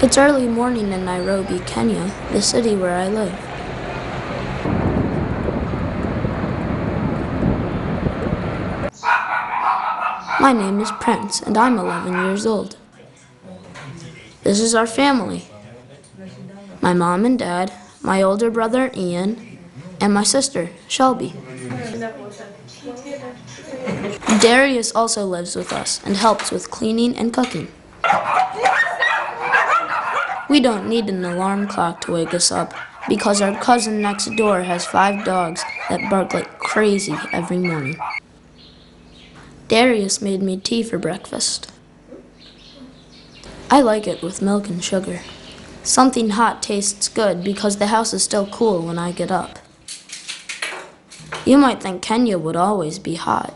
It's early morning in Nairobi, Kenya, the city where I live. My name is Prince, and I'm 11 years old. This is our family. My mom and dad, my older brother Ian, and my sister Shelby. Darius also lives with us and helps with cleaning and cooking. We don't need an alarm clock to wake us up because our cousin next door has 5 dogs that bark like crazy every morning. Darius made me tea for breakfast. I like it with milk and sugar. Something hot tastes good because the house is still cool when I get up. You might think Kenya would always be hot,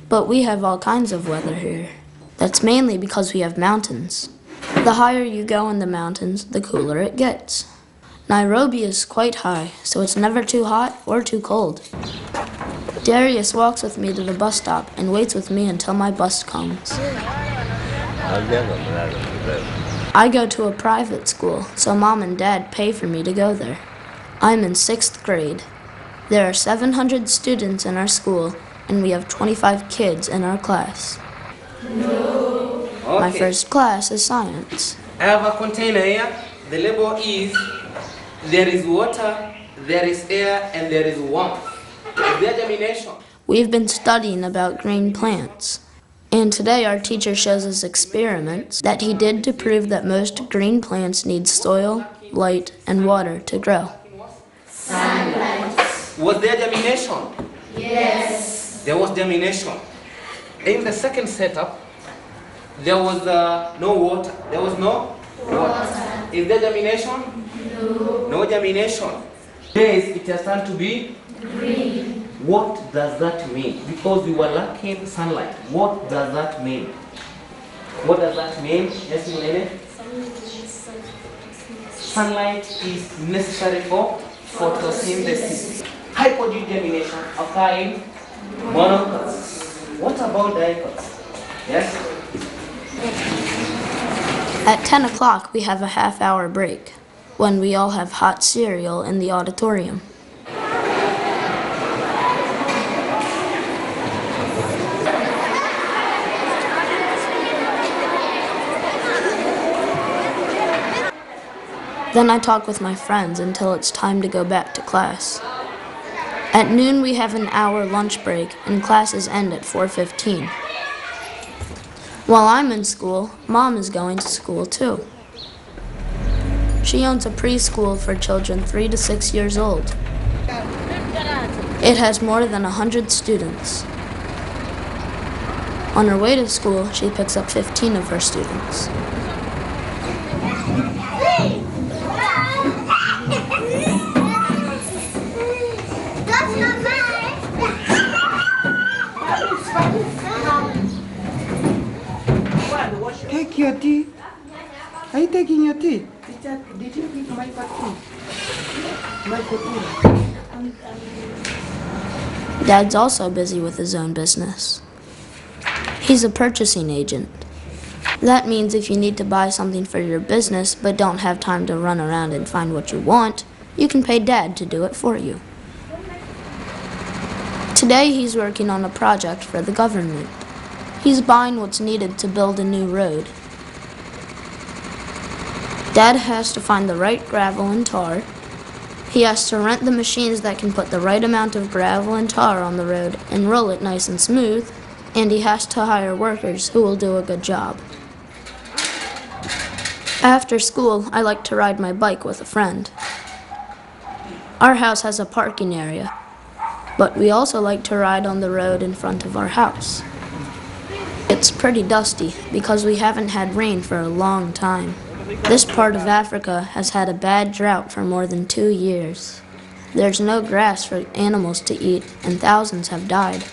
but we have all kinds of weather here. That's mainly because we have mountains. The higher you go in the mountains, the cooler it gets. Nairobi is quite high, so it's never too hot or too cold. Darius walks with me to the bus stop and waits with me until my bus comes. I go to a private school, so Mom and Dad pay for me to go there. I'm in 6th grade. There are 700 students in our school, and we have 25 kids in our class. No. Okay. My first class is science. I have a container here. The label is, there is water, there is air, and there is warmth. Is there germination? We've been studying about green plants. And today our teacher shows us experiments that he did to prove that most green plants need soil, light, and water to grow. Sunlight. Was there germination? Yes. There was germination. In the second setup, there was no water. There was no water. Is there germination? No. No germination. Yes, it has turned to be green. What does that mean? Because we were lacking sunlight. What does that mean? What does that mean? Yes, Milene? Sunlight is necessary for photosynthesis. Hypogermination occurs in monocots. What about dicots? Yes? At 10 o'clock, we have a half-hour break, when we all have hot cereal in the auditorium. Then I talk with my friends until it's time to go back to class. At noon, we have an hour lunch break, and classes end at 4:15. While I'm in school, Mom is going to school too. She owns a preschool for children 3 to 6 years old. It has more than 100 students. On her way to school, she picks up 15 of her students. Take your tea. Are you taking your tea? Did you pick my tea? My tea. Dad's also busy with his own business. He's a purchasing agent. That means if you need to buy something for your business but don't have time to run around and find what you want, you can pay Dad to do it for you. Today he's working on a project for the government. He's buying what's needed to build a new road. Dad has to find the right gravel and tar. He has to rent the machines that can put the right amount of gravel and tar on the road and roll it nice and smooth, and he has to hire workers who will do a good job. After school, I like to ride my bike with a friend. Our house has a parking area, but we also like to ride on the road in front of our house. It's pretty dusty because we haven't had rain for a long time. This part of Africa has had a bad drought for more than 2 years. There's no grass for animals to eat, and thousands have died.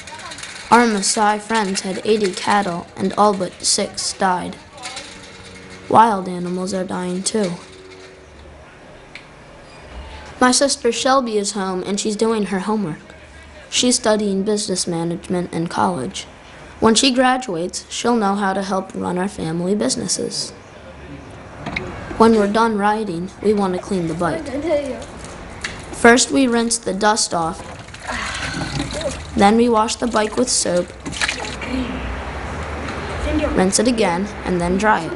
Our Maasai friends had 80 cattle, and all but 6 died. Wild animals are dying too. My sister Shelby is home, and she's doing her homework. She's studying business management in college. When she graduates, she'll know how to help run our family businesses. When we're done riding, we want to clean the bike. First, we rinse the dust off. Then we wash the bike with soap, rinse it again, and then dry it.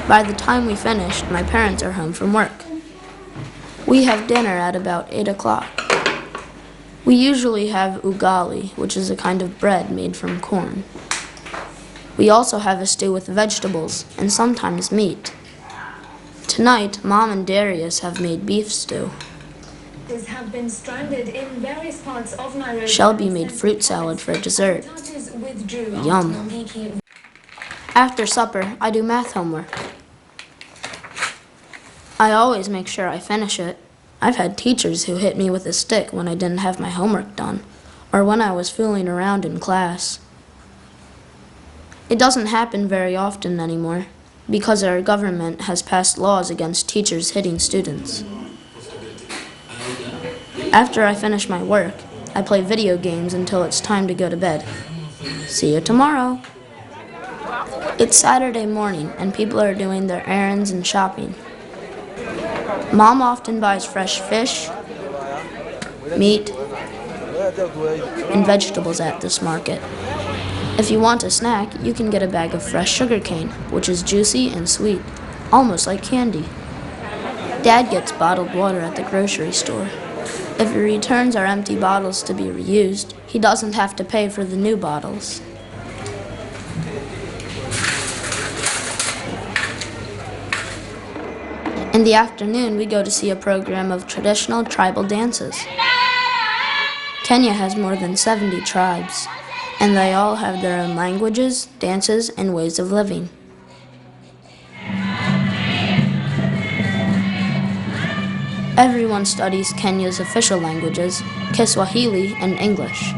By the time we finished, my parents are home from work. We have dinner at about 8 o'clock. We usually have ugali, which is a kind of bread made from corn. We also have a stew with vegetables and sometimes meat. Tonight, Mom and Darius have made beef stew. Have been stranded in various parts of Nairobi. Shelby made fruit salad for dessert. Yum. After supper, I do math homework. I always make sure I finish it. I've had teachers who hit me with a stick when I didn't have my homework done, or when I was fooling around in class. It doesn't happen very often anymore, because our government has passed laws against teachers hitting students. After I finish my work, I play video games until it's time to go to bed. See you tomorrow. It's Saturday morning and people are doing their errands and shopping. Mom often buys fresh fish, meat, and vegetables at this market. If you want a snack, you can get a bag of fresh sugar cane, which is juicy and sweet, almost like candy. Dad gets bottled water at the grocery store. If he returns our empty bottles to be reused, he doesn't have to pay for the new bottles. In the afternoon, we go to see a program of traditional tribal dances. Kenya has more than 70 tribes, and they all have their own languages, dances, and ways of living. Everyone studies Kenya's official languages, Kiswahili and English.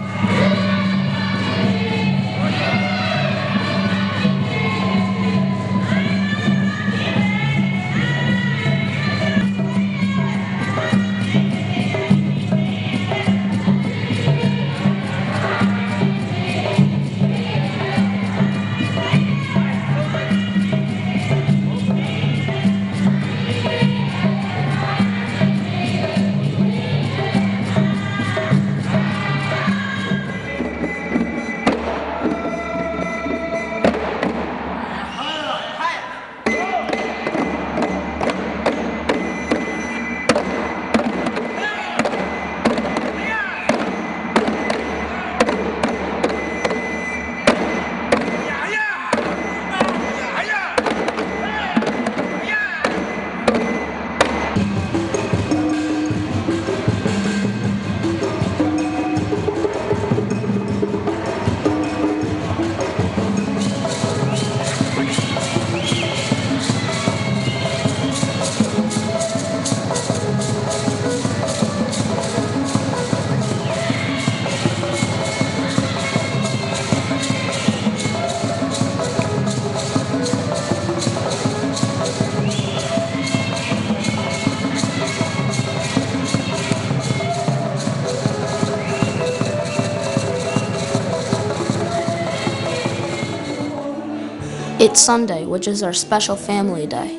It's Sunday, which is our special family day.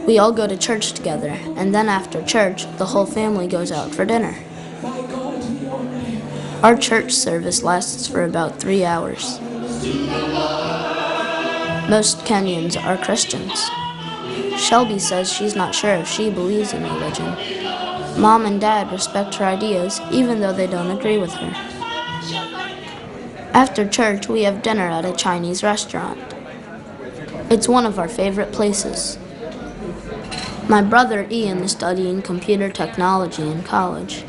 We all go to church together, and then after church, the whole family goes out for dinner. Our church service lasts for about 3 hours. Most Kenyans are Christians. Shelby says she's not sure if she believes in religion. Mom and Dad respect her ideas, even though they don't agree with her. After church, we have dinner at a Chinese restaurant. It's one of our favorite places. My brother Ian is studying computer technology in college.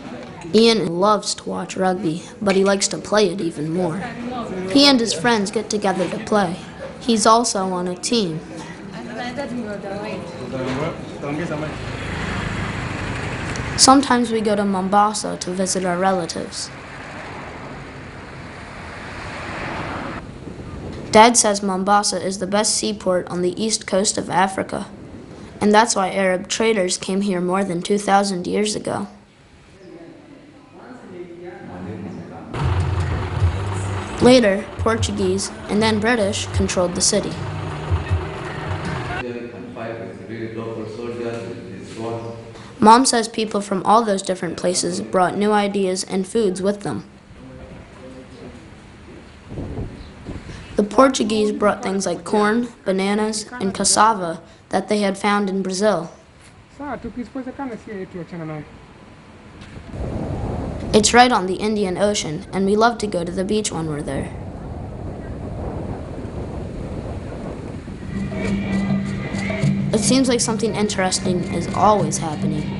Ian loves to watch rugby, but he likes to play it even more. He and his friends get together to play. He's also on a team. Sometimes we go to Mombasa to visit our relatives. Dad says Mombasa is the best seaport on the east coast of Africa, and that's why Arab traders came here more than 2,000 years ago. Later, Portuguese and then British controlled the city. Mom says people from all those different places brought new ideas and foods with them. The Portuguese brought things like corn, bananas, and cassava that they had found in Brazil. It's right on the Indian Ocean, and we love to go to the beach when we're there. It seems like something interesting is always happening.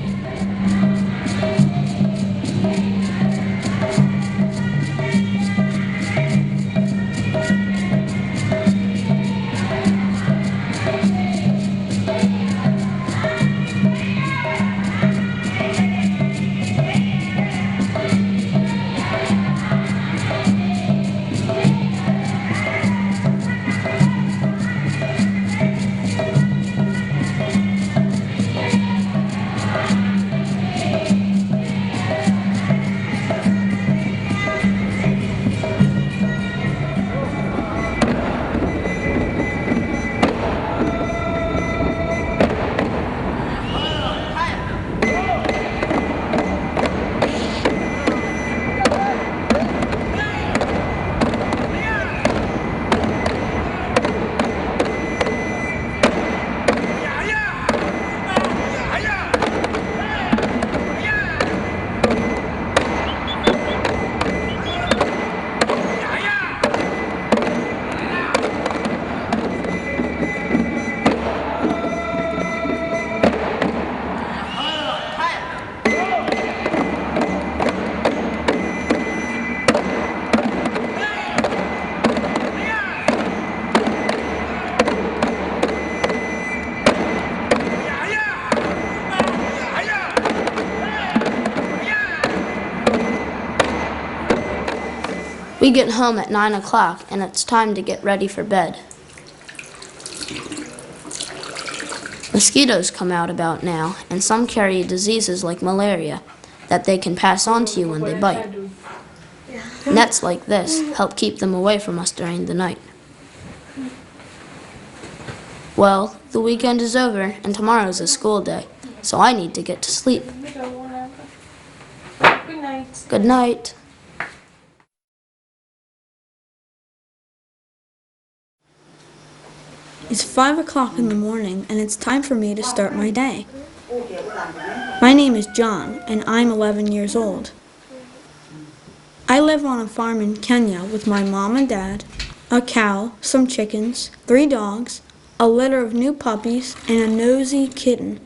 We get home at 9 o'clock and it's time to get ready for bed. Mosquitoes come out about now, and some carry diseases like malaria that they can pass on to you when they bite. Nets like this help keep them away from us during the night. Well, the weekend is over and tomorrow's a school day, so I need to get to sleep. Good night. Good night. It's 5 o'clock in the morning and it's time for me to start my day. My name is John and I'm 11 years old. I live on a farm in Kenya with my mom and dad, a cow, some chickens, 3 dogs, a litter of new puppies, and a nosy kitten.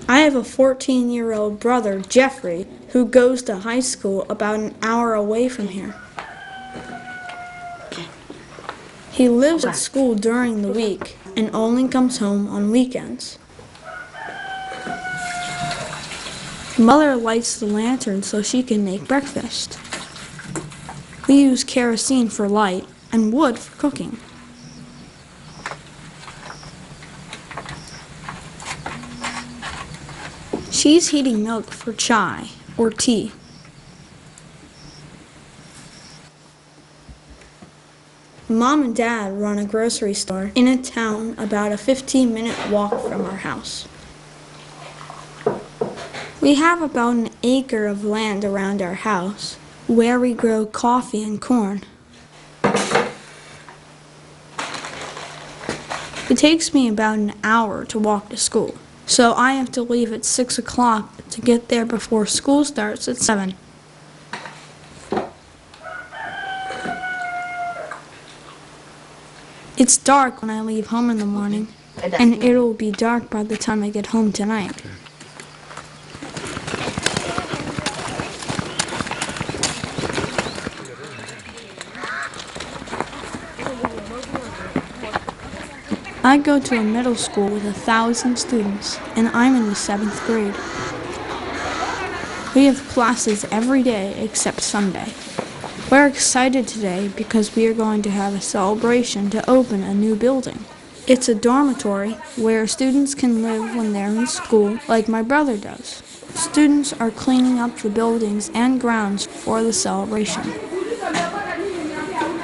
I have a 14-year-old brother, Jeffrey, who goes to high school about an hour away from here. He lives at school during the week and only comes home on weekends. Mother lights the lantern so she can make breakfast. We use kerosene for light and wood for cooking. She's heating milk for chai or tea. Mom and Dad run a grocery store in a town about a 15-minute walk from our house. We have about an acre of land around our house where we grow coffee and corn. It takes me about an hour to walk to school, so I have to leave at 6 o'clock to get there before school starts at 7. It's dark when I leave home in the morning, and it'll be dark by the time I get home tonight. I go to a middle school with 1,000 students, and I'm in the 7th grade. We have classes every day except Sunday. We're excited today because we are going to have a celebration to open a new building. It's a dormitory where students can live when they're in school like my brother does. Students are cleaning up the buildings and grounds for the celebration.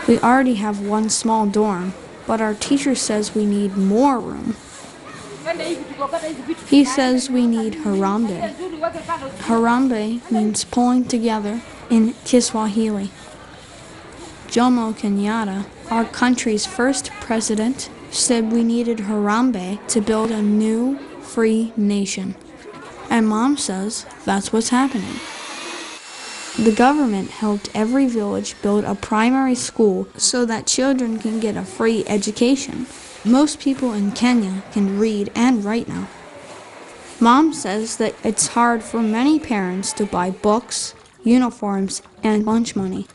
We already have one small dorm, but our teacher says we need more room. He says we need Harambee. Harambee means pulling together in Kiswahili. Jomo Kenyatta, our country's first president, said we needed Harambee to build a new, free nation. And Mom says that's what's happening. The government helped every village build a primary school so that children can get a free education. Most people in Kenya can read and write now. Mom says that it's hard for many parents to buy books, uniforms, and lunch money.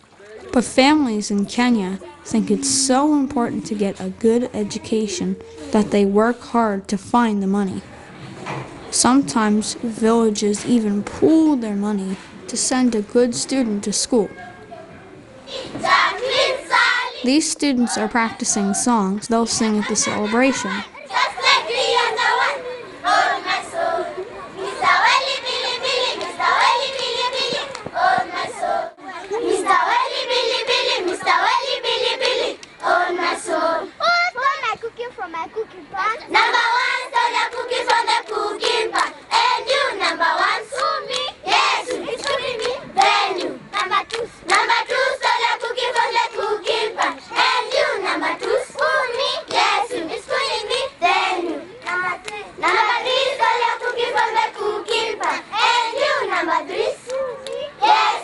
But families in Kenya think it's so important to get a good education that they work hard to find the money. Sometimes villages even pool their money to send a good student to school. These students are practicing songs they'll sing at the celebration. Number one, stole the cookie from the cooking pot. And you, number one, sue me. Yes, it's suing me. Then you, number two, stole the cookie from the cooking pot. And you, number two, sue me. Yes, it's suing me. Then you, number three, stole the cookie from the cooking pot. And you, number three, sue me. Yes,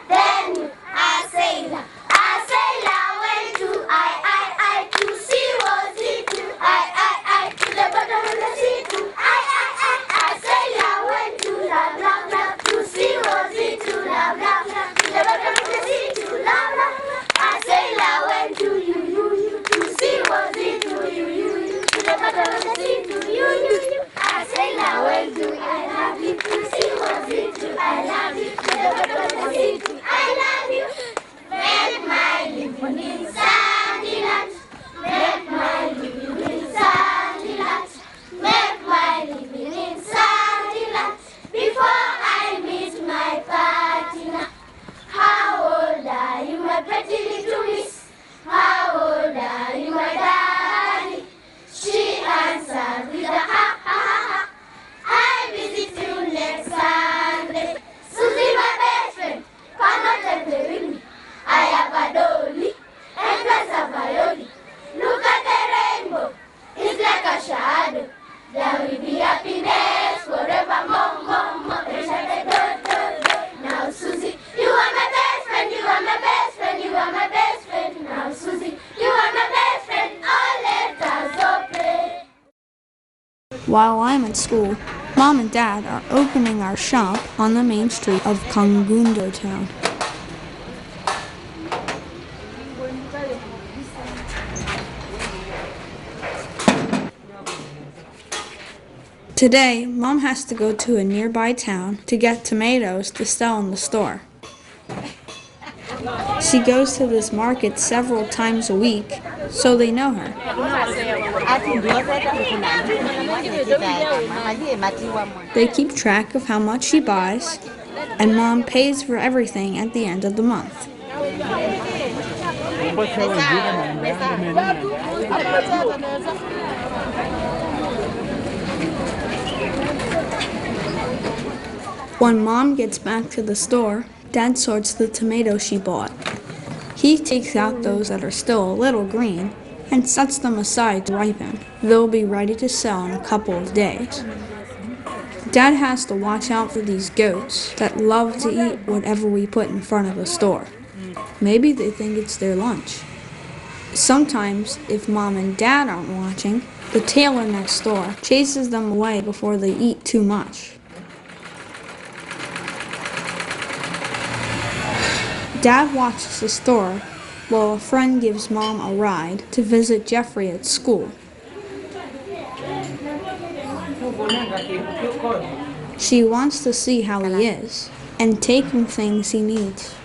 then you, I say that. Went to I to see was it to I to the bottom of the sea to I sailor went to love love love to see was it to love love love to the bottom of the sea to love love. I sailor went to you to see was it to you to the bottom of the sea to you. I sailor went to I love you to see was it to I love you to the bottom of the sea to I love you. Make my living in Sandyland. Make my living in Sandyland. Make my living in Sandyland. Before I meet my partner. How old are you, my pretty little miss? How old are you, my darling? She answered with a ha ha ha ha. I visit you next Sunday. Susie, my best friend, come and take the ring. I have a dolly and there's a violin. Look at the rainbow, it's like a shadow. There will be happiness forever, more. Now Susie, you are my best friend, you are my best friend, you are my best friend. Now Susie, you are my best friend, all let us go play. While I'm at school, Mom and Dad are opening our shop on the main street of Kangundo town. Today, Mom has to go to a nearby town to get tomatoes to sell in the store. She goes to this market several times a week, so they know her. They keep track of how much she buys, and Mom pays for everything at the end of the month. When Mom gets back to the store, Dad sorts the tomatoes she bought. He takes out those that are still a little green and sets them aside to ripen. They'll be ready to sell in a couple of days. Dad has to watch out for these goats that love to eat whatever we put in front of the store. Maybe they think it's their lunch. Sometimes, if Mom and Dad aren't watching, the tailor next door chases them away before they eat too much. Dad watches the store while a friend gives Mom a ride to visit Jeffrey at school. She wants to see how he is and take him things he needs.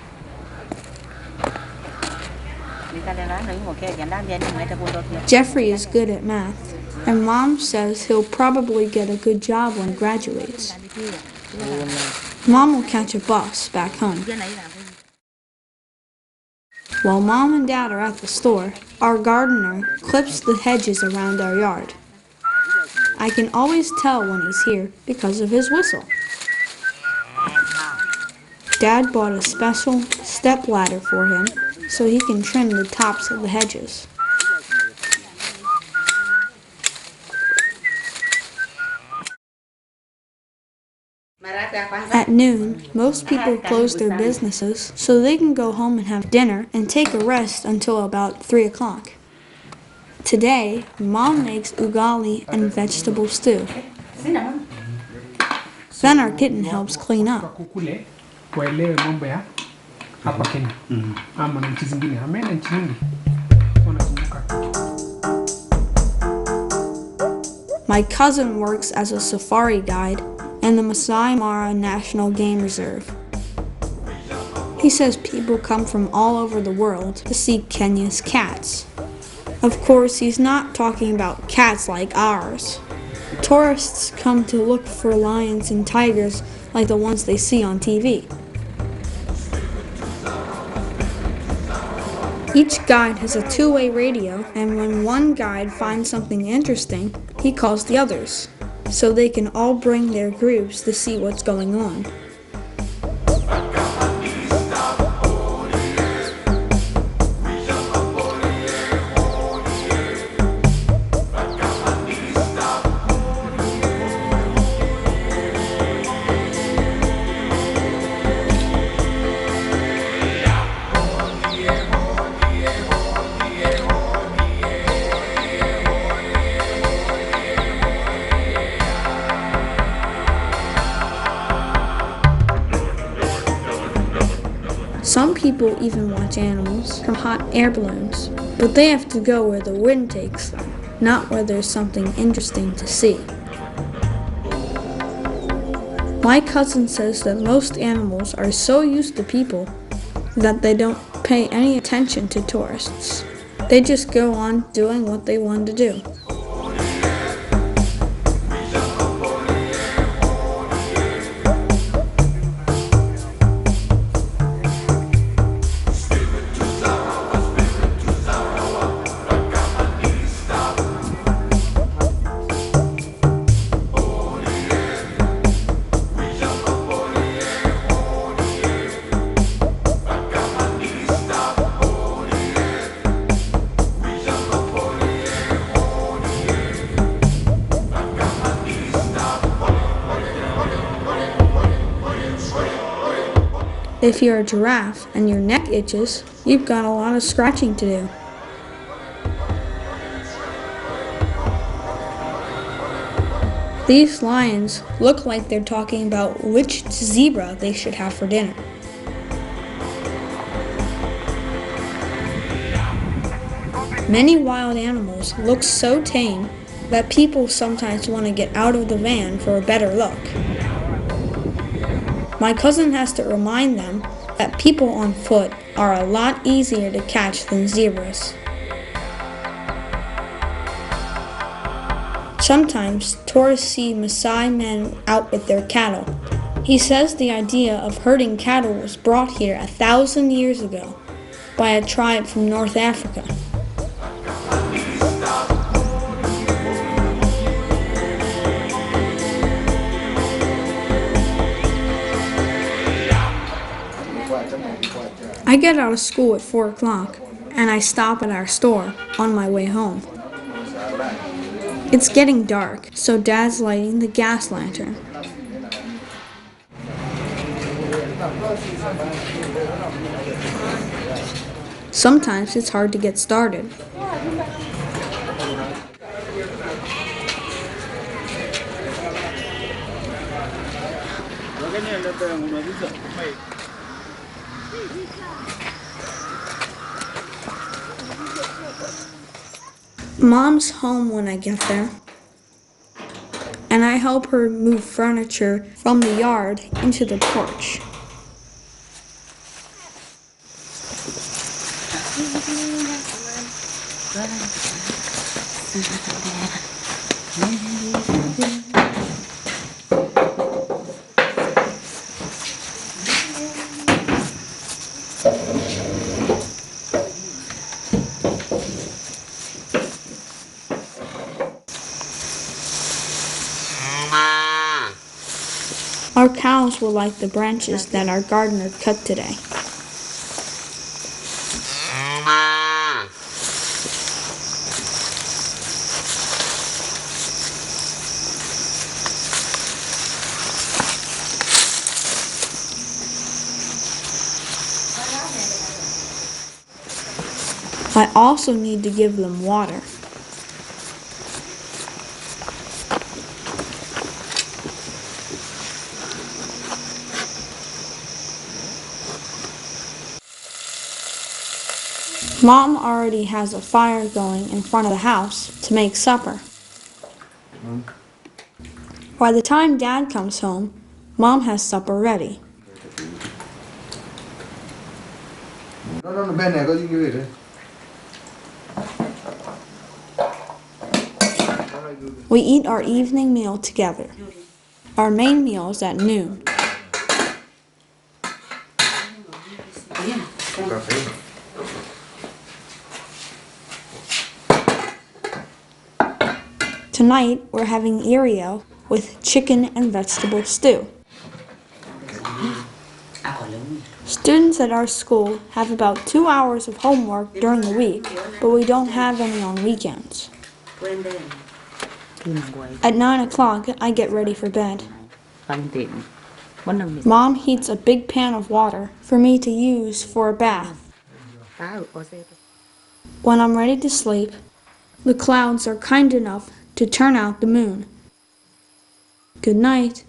Jeffrey is good at math, and Mom says he'll probably get a good job when he graduates. Mom will catch a bus back home. While Mom and Dad are at the store, our gardener clips the hedges around our yard. I can always tell when he's here because of his whistle. Dad bought a special step ladder for him so he can trim the tops of the hedges. At noon, most people close their businesses so they can go home and have dinner and take a rest until about 3 o'clock. Today, Mom makes ugali and vegetable stew. Then our kitten helps clean up. Waelewe mambo ya hapa Kenya ama na nchi zingine. Ameenda nchi nyingi wanazunguka. My cousin works as a safari guide in the Masai Mara National Game Reserve. He says people come from all over the world to see Kenya's cats. Of course, he's not talking about cats like ours. Tourists come to look for lions and tigers like the ones they see on TV. Each guide has a two-way radio, and when one guide finds something interesting, he calls the others, so they can all bring their groups to see what's going on. Some people even watch animals from hot air balloons, but they have to go where the wind takes them, not where there's something interesting to see. My cousin says that most animals are so used to people that they don't pay any attention to tourists. They just go on doing what they want to do. If you're a giraffe and your neck itches, you've got a lot of scratching to do. These lions look like they're talking about which zebra they should have for dinner. Many wild animals look so tame that people sometimes want to get out of the van for a better look. My cousin has to remind them that people on foot are a lot easier to catch than zebras. Sometimes tourists see Maasai men out with their cattle. He says the idea of herding cattle was brought here 1,000 years ago by a tribe from North Africa. I get out of school at 4 o'clock, and I stop at our store on my way home. It's getting dark, so Dad's lighting the gas lantern. Sometimes it's hard to get started. Mom's home when I get there, and I help her move furniture from the yard into the porch. Our cows will like the branches that our gardener cut today. I also need to give them water. Mom already has a fire going in front of the house to make supper. By the time Dad comes home, Mom has supper ready. Nó bên này có gì vậy đấy? We eat our evening meal together. Our main meal is at noon. Cà phê. Tonight, we're having Erio with chicken and vegetable stew. Students at our school have about 2 hours of homework during the week, but we don't have any on weekends. At 9 o'clock, I get ready for bed. Mom heats a big pan of water for me to use for a bath. When I'm ready to sleep, the clouds are kind enough to turn out the moon. Good night.